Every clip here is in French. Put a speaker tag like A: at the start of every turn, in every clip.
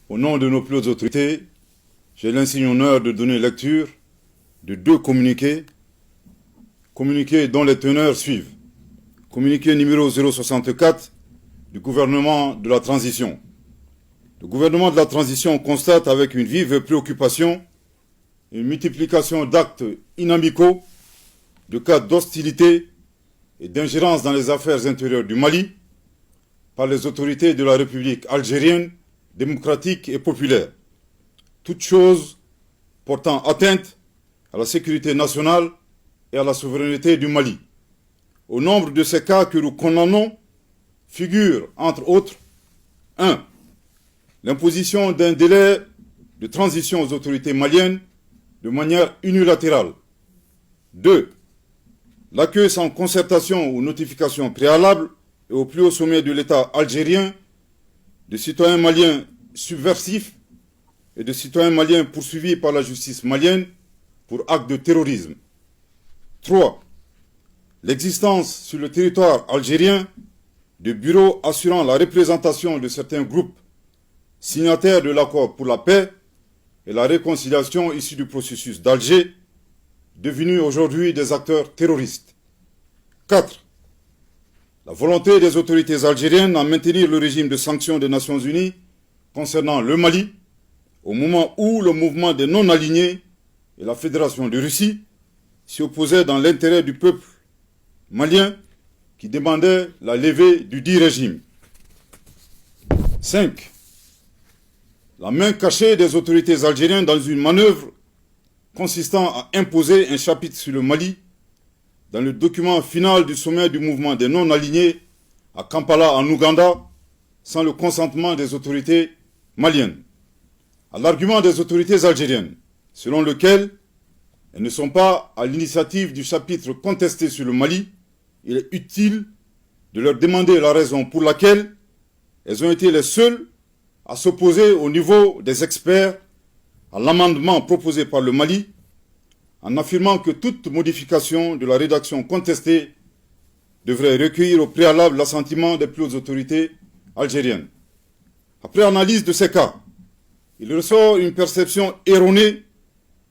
A: Au nom de nos plus hautes autorités, j'ai l'insigne honneur de donner lecture de deux communiqués dont les teneurs suivent. Communiqué numéro 064 du gouvernement de la transition. Le gouvernement de la transition constate avec une vive préoccupation une multiplication d'actes inamicaux, de cas d'hostilité et d'ingérence dans les affaires intérieures du Mali par les autorités de la République algérienne, démocratique et populaire. Toutes choses portant atteinte à la sécurité nationale et à la souveraineté du Mali. Au nombre de ces cas que nous condamnons figure, entre autres, 1. L'imposition d'un délai de transition aux autorités maliennes de manière unilatérale. 2. L'accueil sans concertation ou notification préalable et au plus haut sommet de l'État algérien de citoyens maliens subversifs et de citoyens maliens poursuivis par la justice malienne pour actes de terrorisme. 3. L'existence sur le territoire algérien de bureaux assurant la représentation de certains groupes signataires de l'accord pour la paix et la réconciliation issus du processus d'Alger, devenus aujourd'hui des acteurs terroristes. 4. La volonté des autorités algériennes à maintenir le régime de sanctions des Nations Unies concernant le Mali, au moment où le mouvement des non-alignés et la Fédération de Russie s'y opposaient dans l'intérêt du peuple malien qui demandait la levée du dit régime. 5. La main cachée des autorités algériennes dans une manœuvre consistant à imposer un chapitre sur le Mali dans le document final du sommet du mouvement des non-alignés à Kampala en Ouganda sans le consentement des autorités maliennes. À l'argument des autorités algériennes, selon lequel elles ne sont pas à l'initiative du chapitre contesté sur le Mali, il est utile de leur demander la raison pour laquelle elles ont été les seules à s'opposer au niveau des experts à l'amendement proposé par le Mali, en affirmant que toute modification de la rédaction contestée devrait recueillir au préalable l'assentiment des plus hautes autorités algériennes. Après analyse de ces cas, il ressort une perception erronée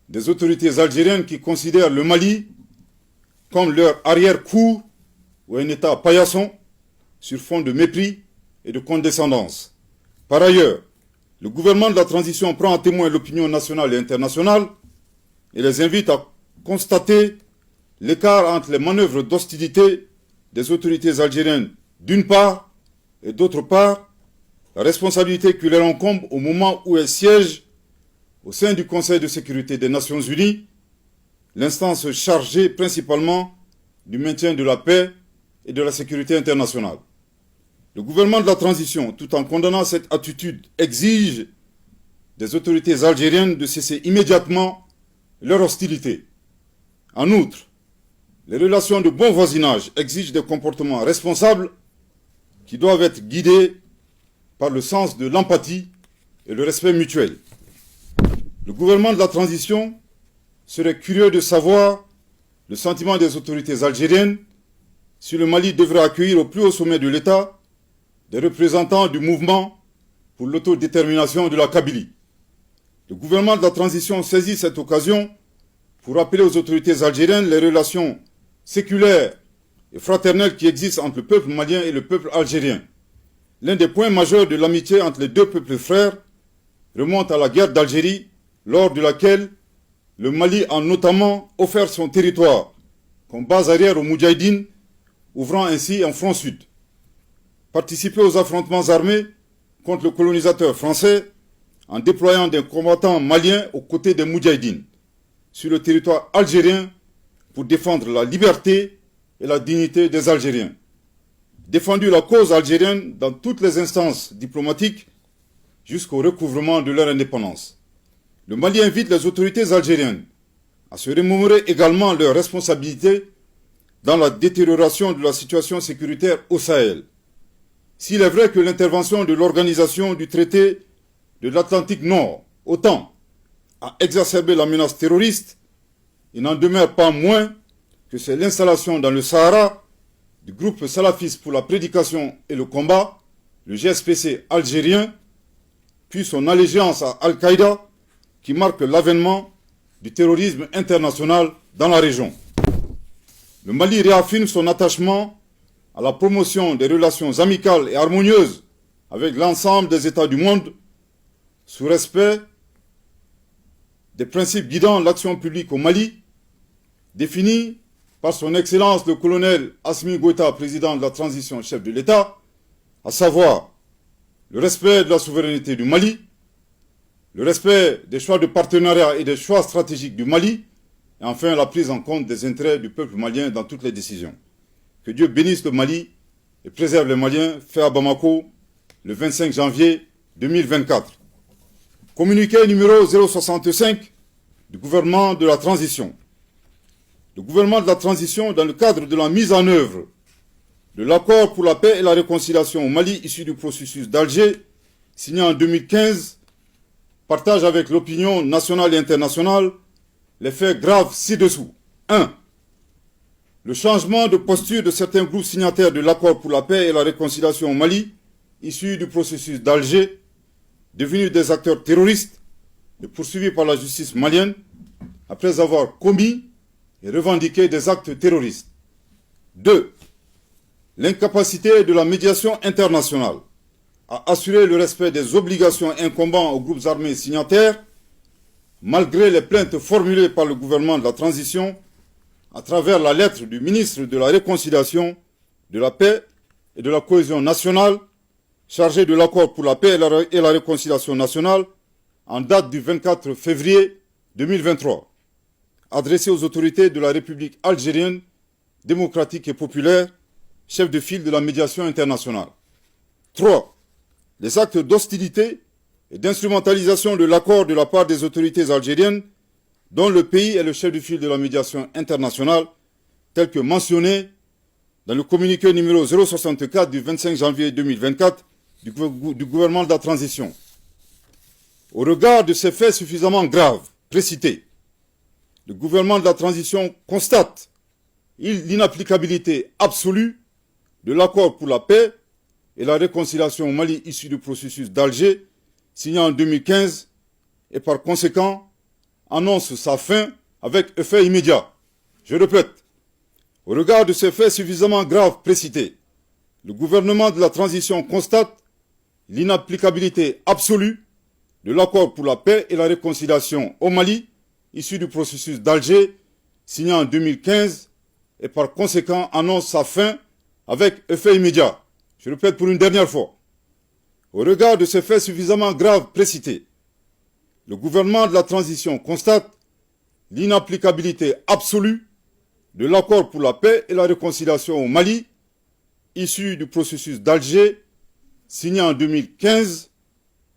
A: des autorités algériennes qui considèrent le Mali comme leur arrière-cour ou un État paillasson sur fond de mépris et de condescendance. Par ailleurs, le gouvernement de la transition prend à témoin l'opinion nationale et internationale et les invite à constater l'écart entre les manœuvres d'hostilité des autorités algériennes d'une part et d'autre part, la responsabilité qui leur incombe au moment où elles siègent au sein du Conseil de sécurité des Nations Unies, l'instance chargée principalement du maintien de la paix et de la sécurité internationale. Le gouvernement de la transition, tout en condamnant cette attitude, exige des autorités algériennes de cesser immédiatement leur hostilité. En outre, les relations de bon voisinage exigent des comportements responsables qui doivent être guidés par le sens de l'empathie et le respect mutuel. Le gouvernement de la transition serait curieux de savoir le sentiment des autorités algériennes si le Mali devrait accueillir au plus haut sommet de l'État des représentants du mouvement pour l'autodétermination de la Kabylie. Le gouvernement de la transition saisit cette occasion pour rappeler aux autorités algériennes les relations séculaires et fraternelles qui existent entre le peuple malien et le peuple algérien. L'un des points majeurs de l'amitié entre les deux peuples frères remonte à la guerre d'Algérie, lors de laquelle le Mali a notamment offert son territoire comme base arrière aux Moudjahidines, ouvrant ainsi un front sud. Participer aux affrontements armés contre le colonisateur français en déployant des combattants maliens aux côtés des Moudjahidines sur le territoire algérien pour défendre la liberté et la dignité des Algériens. Défendu la cause algérienne dans toutes les instances diplomatiques jusqu'au recouvrement de leur indépendance. Le Mali invite les autorités algériennes à se remémorer également leurs responsabilités dans la détérioration de la situation sécuritaire au Sahel. S'il est vrai que l'intervention de l'organisation du traité de l'Atlantique Nord, OTAN, a exacerbé la menace terroriste, il n'en demeure pas moins que c'est l'installation dans le Sahara du groupe salafiste pour la prédication et le combat, le GSPC algérien, puis son allégeance à Al-Qaïda, qui marque l'avènement du terrorisme international dans la région. Le Mali réaffirme son attachement à la promotion des relations amicales et harmonieuses avec l'ensemble des États du monde, sous respect des principes guidant l'action publique au Mali, définis par son Excellence le colonel Assimi Goïta, président de la transition, chef de l'État, à savoir le respect de la souveraineté du Mali, le respect des choix de partenariat et des choix stratégiques du Mali, et enfin la prise en compte des intérêts du peuple malien dans toutes les décisions. Que Dieu bénisse le Mali et préserve les Maliens, fait à Bamako le 25 janvier 2024. Communiqué numéro 065 du gouvernement de la transition. Le gouvernement de la transition, dans le cadre de la mise en œuvre de l'accord pour la paix et la réconciliation au Mali issu du processus d'Alger, signé en 2015, partage avec l'opinion nationale et internationale les faits graves ci-dessous. 1. Le changement de posture de certains groupes signataires de l'accord pour la paix et la réconciliation au Mali, issu du processus d'Alger, devenus des acteurs terroristes et poursuivis par la justice malienne, après avoir commis et revendiqué des actes terroristes. 2. L'incapacité de la médiation internationale à assurer le respect des obligations incombant aux groupes armés signataires, malgré les plaintes formulées par le gouvernement de la transition à travers la lettre du ministre de la Réconciliation, de la Paix et de la Cohésion nationale, chargé de l'accord pour la paix et la réconciliation nationale, en date du 24 février 2023, adressé aux autorités de la République algérienne, démocratique et populaire, chef de file de la médiation internationale. 3. Les actes d'hostilité et d'instrumentalisation de l'accord de la part des autorités algériennes, dont le pays est le chef de file de la médiation internationale, tel que mentionné dans le communiqué numéro 064 du 25 janvier 2024 du gouvernement de la transition. Au regard de ces faits suffisamment graves précités, le gouvernement de la transition constate l'inapplicabilité absolue de l'accord pour la paix et la réconciliation au Mali issu du processus d'Alger, signé en 2015, et par conséquent annonce sa fin avec effet immédiat. Je répète, au regard de ces faits suffisamment graves précités, le gouvernement de la transition constate l'inapplicabilité absolue de l'accord pour la paix et la réconciliation au Mali, issu du processus d'Alger, signé en 2015, et par conséquent annonce sa fin avec effet immédiat. Je répète pour une dernière fois. Au regard de ces faits suffisamment graves précités, le gouvernement de la transition constate l'inapplicabilité absolue de l'accord pour la paix et la réconciliation au Mali, issu du processus d'Alger, signé en 2015,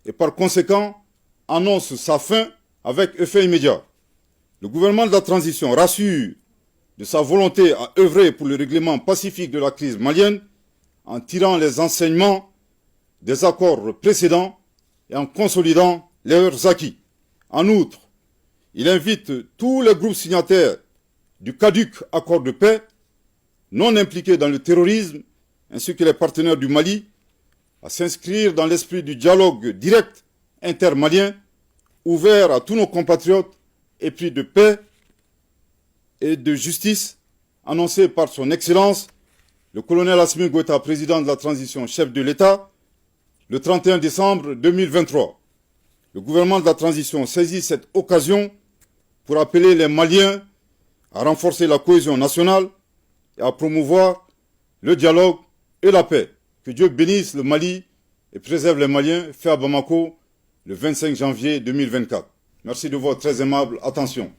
A: et par conséquent annonce sa fin avec effet immédiat. Le gouvernement de la transition rassure de sa volonté à œuvrer pour le règlement pacifique de la crise malienne en tirant les enseignements des accords précédents et en consolidant leurs acquis. En outre, il invite tous les groupes signataires du caduc accord de paix, non impliqués dans le terrorisme, ainsi que les partenaires du Mali, à s'inscrire dans l'esprit du dialogue direct intermalien, ouvert à tous nos compatriotes, épris de paix et de justice, annoncé par son Excellence, le colonel Assimi Goïta, président de la transition, chef de l'État, le 31 décembre 2023. Le gouvernement de la transition saisit cette occasion pour appeler les Maliens à renforcer la cohésion nationale et à promouvoir le dialogue et la paix. Que Dieu bénisse le Mali et préserve les Maliens, fait à Bamako le 25 janvier 2024. Merci de votre très aimable attention.